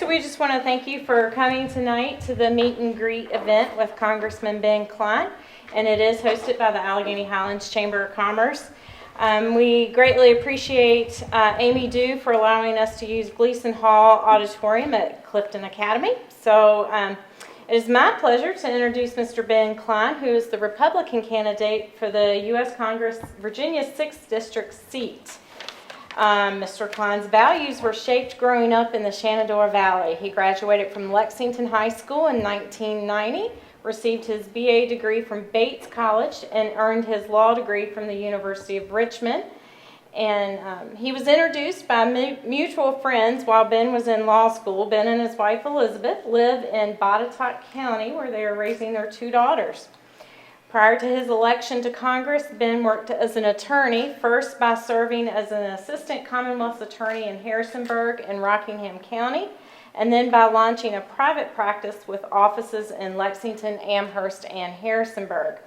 we just want to thank you for coming tonight to the meet and greet event with Congressman Ben Cline, and it is hosted by the Alleghany Highlands Chamber of Commerce. We greatly appreciate Amy Dew for allowing us to use Gleason Hall auditorium at Clifton Academy. So it is my pleasure to introduce Mr. Ben Cline, who is the Republican candidate for the U.S. Congress Virginia 6th District seat. Mr. Cline's values were shaped growing up in the Shenandoah Valley. He graduated from Lexington High School in 1990, received his BA degree from Bates College, and earned his law degree from the University of Richmond. And he was introduced by mutual friends while Ben was in law school. Ben and his wife Elizabeth live in Botetourt County, where they are raising their 2 daughters. Prior to his election to Congress, Ben worked as an attorney, first by serving as an assistant Commonwealth's attorney in Harrisonburg and Rockingham County, and then by launching a private practice with offices in Lexington, Amherst, and Harrisonburg.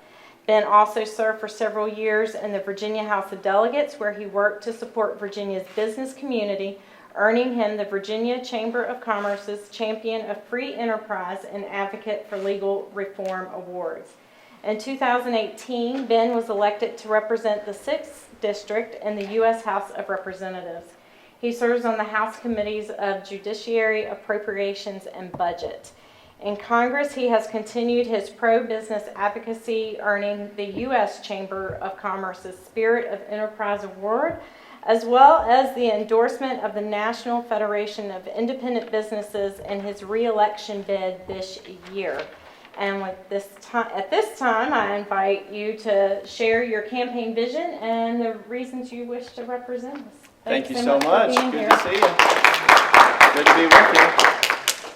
Ben also served for several years in the Virginia House of Delegates, where he worked to support Virginia's business community, earning him the Virginia Chamber of Commerce's Champion of Free Enterprise and Advocate for Legal Reform Awards. In 2018, Ben was elected to represent the 6th District in the U.S. House of Representatives. He serves on the House Committees of Judiciary, Appropriations, and Budget. In Congress, he has continued his pro-business advocacy, earning the U.S. Chamber of Commerce's Spirit of Enterprise Award, as well as the endorsement of the National Federation of Independent Businesses in his re-election bid this year. And at this time, I invite you to share your campaign vision and the reasons you wish to represent us. Thank you so much. Good to see you. Good to be with you.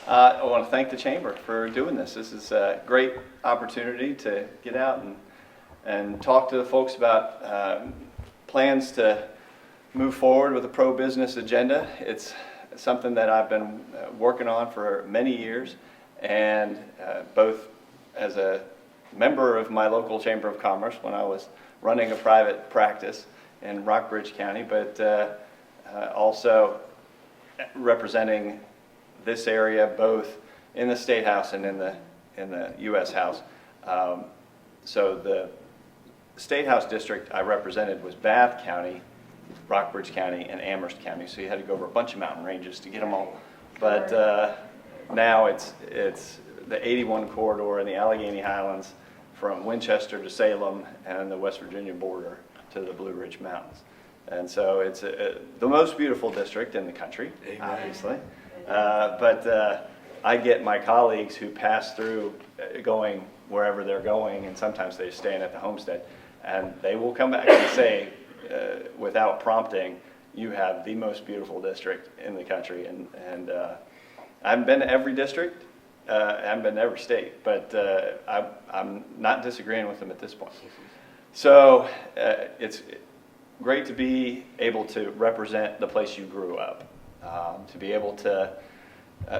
I want to thank the Chamber for doing this. This is a great opportunity to get out and talk to the folks about plans to move forward with a pro-business agenda. It's something that I've been working on for many years. And both as a member of my local Chamber of Commerce when I was running a private practice in Rockbridge County, but also representing this area both in the State House and in the U.S. House. So the State House district I represented was Bath County, Rockbridge County, and Amherst County. So you had to go over a bunch of mountain ranges to get them all. But now it's the 81 corridor in the Alleghany Highlands from Winchester to Salem and the West Virginia border to the Blue Ridge Mountains. And so it's the most beautiful district in the country, obviously. But I get my colleagues who pass through going wherever they're going, and sometimes they're staying at the homestead, and they will come back and say, without prompting, you have the most beautiful district in the country. And I haven't been to every district, I haven't been to every state, but I'm not disagreeing with them at this point. So it's great to be able to represent the place you grew up, to be able to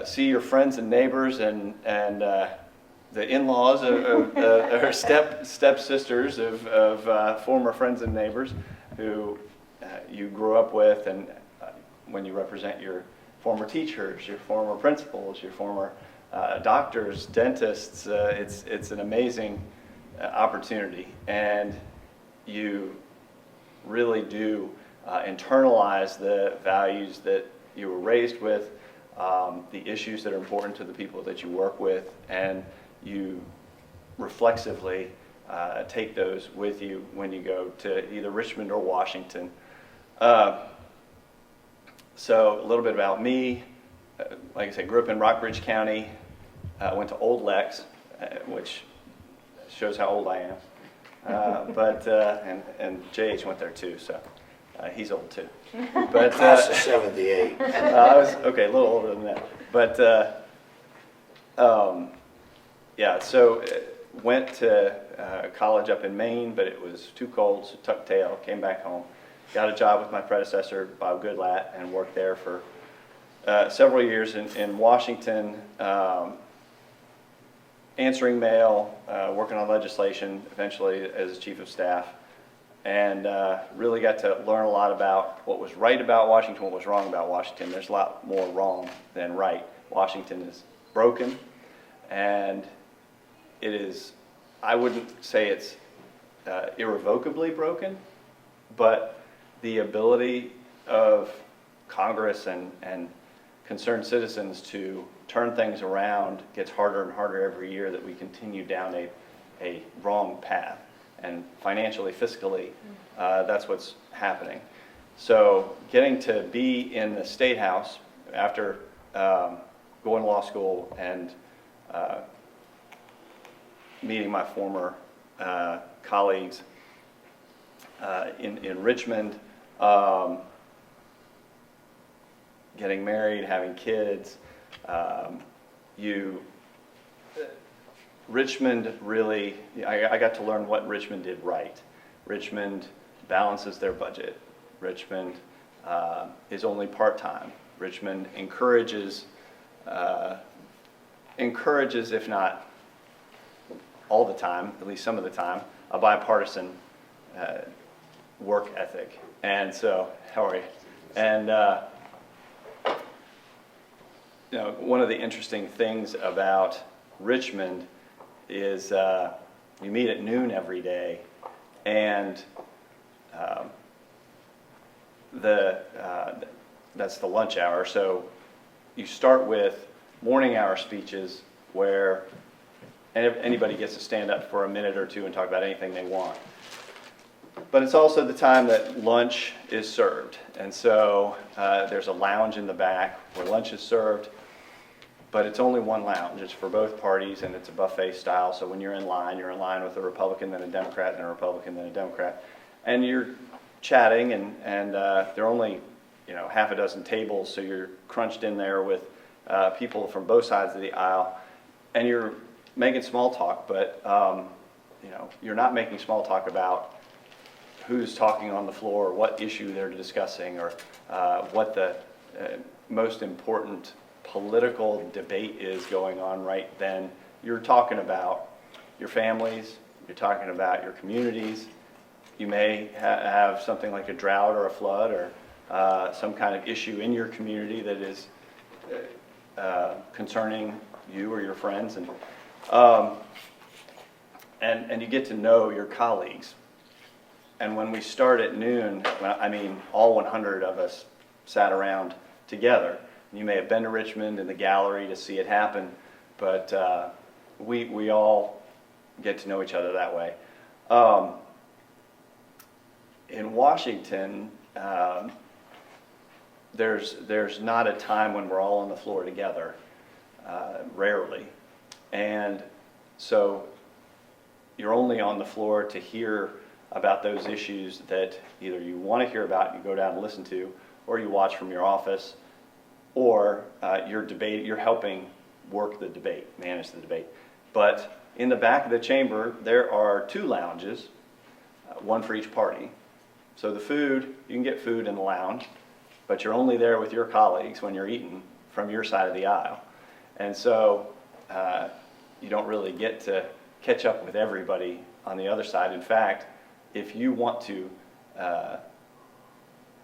see your friends and neighbors and the in-laws or stepsisters of former friends and neighbors who you grew up with, and when you represent your former teachers, your former principals, your former doctors, dentists. It's an amazing opportunity, and you really do internalize the values that you were raised with, the issues that are important to the people that you work with, and you reflexively take those with you when you go to either Richmond or Washington. So a little bit about me. Like I said, grew up in Rockbridge County. Went to Old Lex, which shows how old I am. And JH went there too, so he's old too. But Class of 78. I was a little older than that. But yeah, so went to college up in Maine, but it was too cold, so tucked tail. Came back home. Got a job with my predecessor, Bob Goodlatte, and worked there for several years in Washington, answering mail, working on legislation, eventually as chief of staff, and really got to learn a lot about what was right about Washington, what was wrong about Washington. There's a lot more wrong than right Washington is broken, and it is, I wouldn't say it's irrevocably broken, but the ability of Congress and concerned citizens to turn things around gets harder and harder every year that we continue down a wrong path. And financially, fiscally, that's what's happening. So getting to be in the State House after going to law school and meeting my former colleagues in Richmond, getting married, having kids, Richmond really, I got to learn what Richmond did right. Richmond balances their budget. Richmond is only part-time. Richmond encourages, if not all the time, at least some of the time, a bipartisan work ethic. And so, how are you? And you know, one of the interesting things about Richmond is you meet at noon every day, and that's the lunch hour. So you start with morning hour speeches where anybody gets to stand up for a minute or two and talk about anything they want. But it's also the time that lunch is served. And so there's a lounge in the back where lunch is served, but it's only one lounge. It's for both parties, and it's a buffet style. So when you're in line with a Republican, then a Democrat, then a Republican, then a Democrat. And you're chatting, and there are only, half a dozen tables, so you're crunched in there with people from both sides of the aisle, and you're making small talk, but you're not making small talk about who's talking on the floor, what issue they're discussing, or what the most important political debate is going on right then. You're talking about your families, you're talking about your communities. You may have something like a drought or a flood or some kind of issue in your community that is concerning you or your friends, and you get to know your colleagues. And when we start at noon, all 100 of us sat around together. You may have been to Richmond in the gallery to see it happen, but we all get to know each other that way. In Washington, there's not a time when we're all on the floor together, rarely. And so you're only on the floor to hear about those issues that either you want to hear about, you go down and listen to, or you watch from your office, or you're helping work the debate, manage the debate. But in the back of the chamber, there are 2 lounges, one for each party. So the food, you can get food in the lounge, but you're only there with your colleagues when you're eating from your side of the aisle. And so you don't really get to catch up with everybody on the other side. In fact, if you want to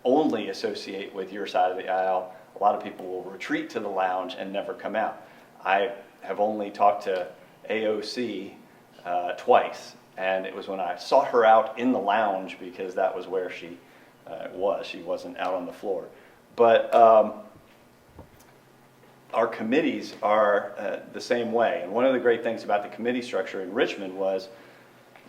only associate with your side of the aisle, a lot of people will retreat to the lounge and never come out. I have only talked to AOC twice, and it was when I sought her out in the lounge because that was where she was. She wasn't out on the floor. But our committees are the same way. And one of the great things about the committee structure in Richmond was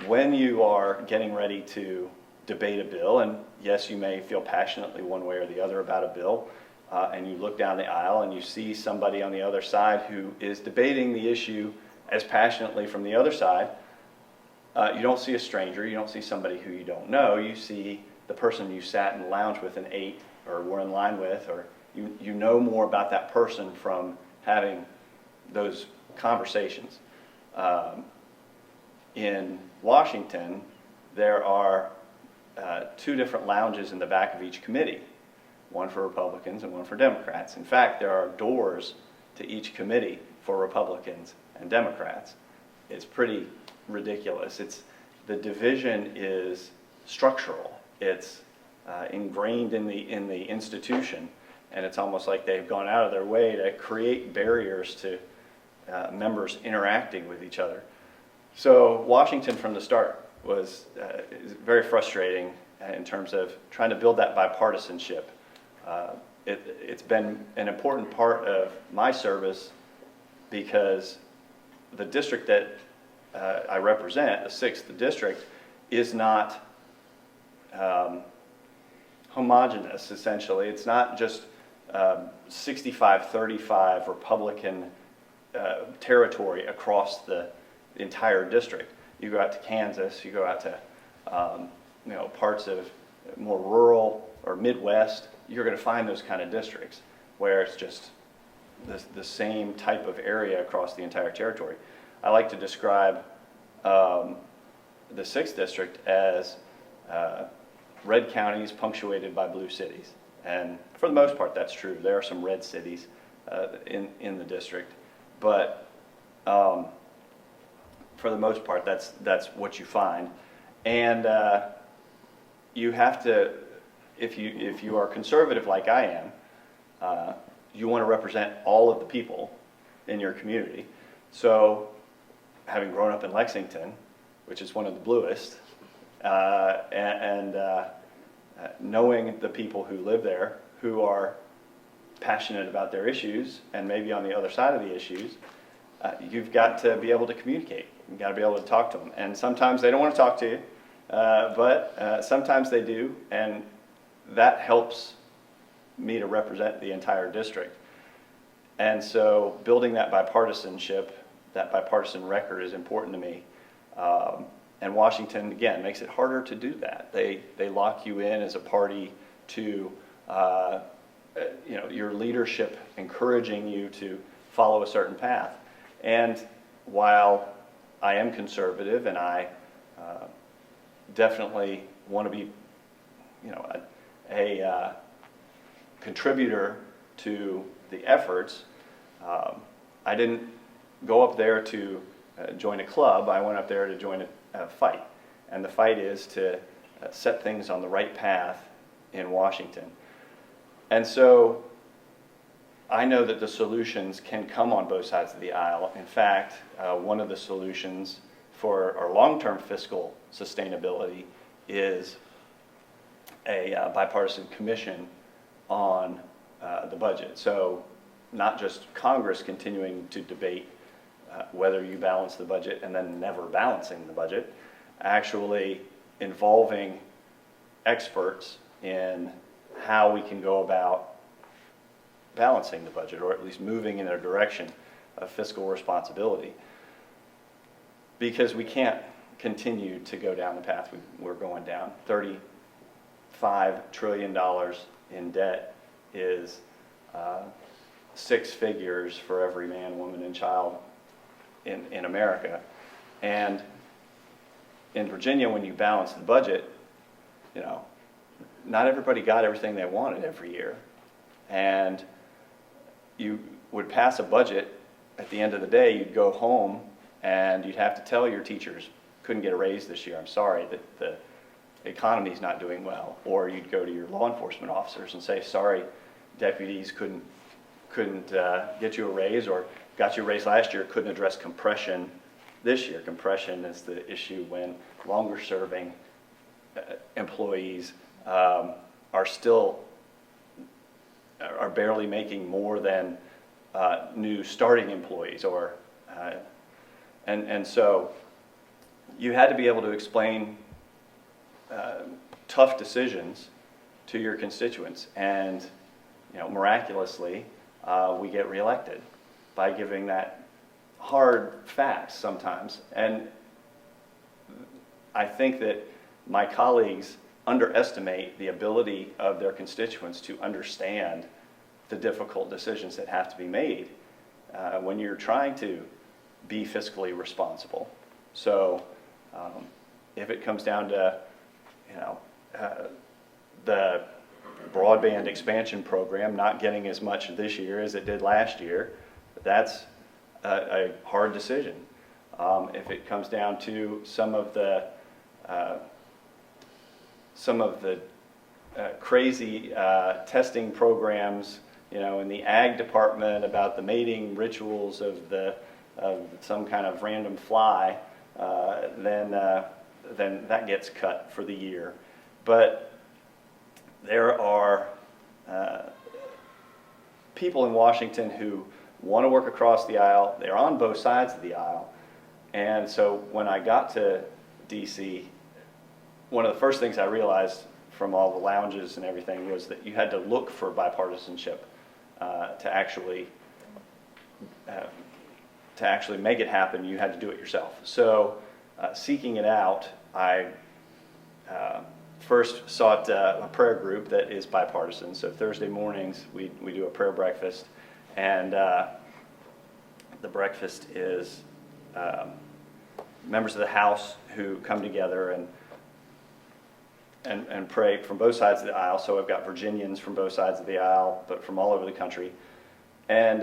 when you are getting ready to debate a bill, and yes, you may feel passionately one way or the other about a bill, and you look down the aisle and you see somebody on the other side who is debating the issue as passionately from the other side, you don't see a stranger, you don't see somebody who you don't know, you see the person you sat in the lounge with and ate or were in line with, or you know more about that person from having those conversations. In Washington, there are 2 different lounges in the back of each committee, one for Republicans and one for Democrats. In fact, there are doors to each committee for Republicans and Democrats. It's pretty ridiculous. The division is structural. It's ingrained in the institution, and it's almost like they've gone out of their way to create barriers to members interacting with each other. So Washington from the start was very frustrating in terms of trying to build that bipartisanship. It's been an important part of my service because the district that I represent, the 6th district, is not homogenous, essentially. It's not just 65-35 Republican territory across the entire district. You go out to Kansas, you go out to parts of more rural or Midwest, you're going to find those kind of districts where it's just the same type of area across the entire territory. I like to describe the 6th district as red counties punctuated by blue cities. And for the most part, that's true. There are some red cities in the district, but for the most part, that's what you find. And you have to, if you are conservative like I am, you want to represent all of the people in your community. So, having grown up in Lexington, which is one of the bluest, and knowing the people who live there, who are passionate about their issues, and maybe on the other side of the issues, you've got to be able to communicate. You've got to be able to talk to them. And sometimes they don't want to talk to you, but sometimes they do, and that helps me to represent the entire district. And so building that bipartisanship, that bipartisan record is important to me. And Washington, again, makes it harder to do that. They lock you in as a party to your leadership encouraging you to follow a certain path. And while I am conservative and I definitely want to be a contributor to the efforts, I didn't go up there to join a club. I went up there to join a fight. And the fight is to set things on the right path in Washington. And so I know that the solutions can come on both sides of the aisle. In fact, one of the solutions for our long-term fiscal sustainability is a bipartisan commission on the budget. So not just Congress continuing to debate whether you balance the budget and then never balancing the budget, actually involving experts in how we can go about balancing the budget, or at least moving in a direction of fiscal responsibility. Because we can't continue to go down the path we're going down. $35 trillion in debt is 6 figures for every man, woman, and child in America. And in Virginia, when you balance the budget, not everybody got everything they wanted every year. And you would pass a budget, at the end of the day, you'd go home and you'd have to tell your teachers, couldn't get a raise this year, I'm sorry, that the economy's not doing well. Or you'd go to your law enforcement officers and say, sorry, deputies couldn't get you a raise, or got you a raise last year, couldn't address compression this year. Compression is the issue when longer serving employees are barely making more than new starting employees, or and so you had to be able to explain tough decisions to your constituents, and miraculously we get reelected by giving that hard facts sometimes. And I think that my colleagues underestimate the ability of their constituents to understand the difficult decisions that have to be made when you're trying to be fiscally responsible. So if it comes down to the broadband expansion program not getting as much this year as it did last year, that's a hard decision. If it comes down to some of the crazy testing programs, you know, in the ag department about the mating rituals of some kind of random fly, then that gets cut for the year. But there are people in Washington who want to work across the aisle. They're on both sides of the aisle. And so when I got to DC, one of the first things I realized from all the lounges and everything was that you had to look for bipartisanship to actually make it happen. You had to do it yourself. So seeking it out, I first sought a prayer group that is bipartisan. So Thursday mornings we do a prayer breakfast, and the breakfast is members of the House who come together and pray from both sides of the aisle. So I've got Virginians from both sides of the aisle, but from all over the country. And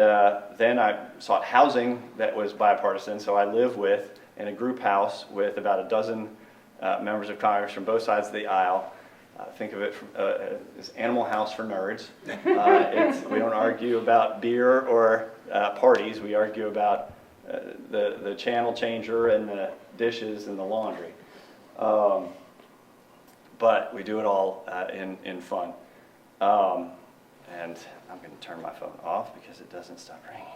then I sought housing that was bipartisan. So I live in a group house with about a dozen members of Congress from both sides of the aisle. Think of it as Animal House for nerds. We don't argue about beer or parties. We argue about the channel changer and the dishes and the laundry. But we do it all in fun. And I'm going to turn my phone off because it doesn't stop ringing.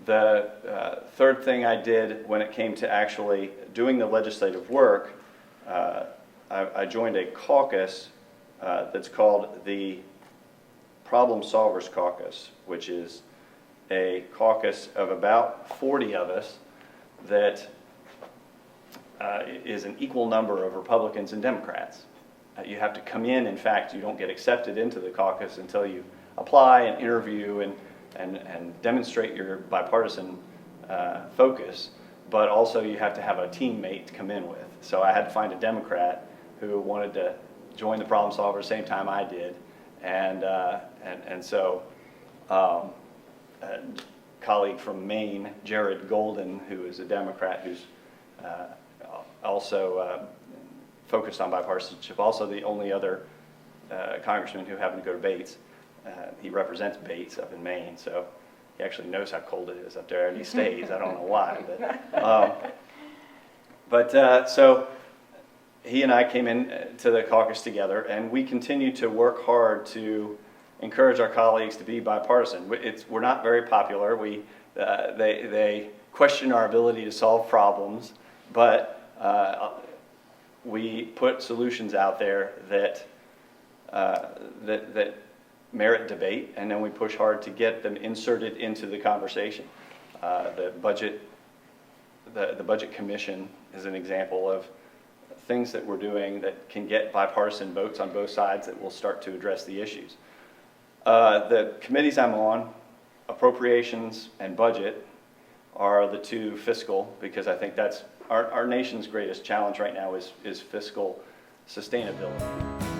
The third thing I did when it came to actually doing the legislative work, I joined a caucus that's called the Problem Solvers Caucus, which is a caucus of about 40 of us that is an equal number of Republicans and Democrats. You have to come in fact, you don't get accepted into the caucus until you apply and interview and demonstrate your bipartisan focus, but also you have to have a teammate to come in with. So I had to find a Democrat who wanted to join the Problem Solver at the same time I did, and so a colleague from Maine, Jared Golden, who is a Democrat who's also focused on bipartisanship, also the only other congressman who happened to go to Bates. He represents Bates up in Maine, so he actually knows how cold it is up there, and he stays. I don't know why, but so he and I came in to the caucus together, and we continue to work hard to encourage our colleagues to be bipartisan. We're not very popular. They question our ability to solve problems, but we put solutions out there that merit debate, and then we push hard to get them inserted into the conversation. The budget commission is an example of things that we're doing that can get bipartisan votes on both sides that will start to address the issues. The committees I'm on, appropriations and budget, are the two fiscal, because I think that's our nation's greatest challenge right now is fiscal sustainability.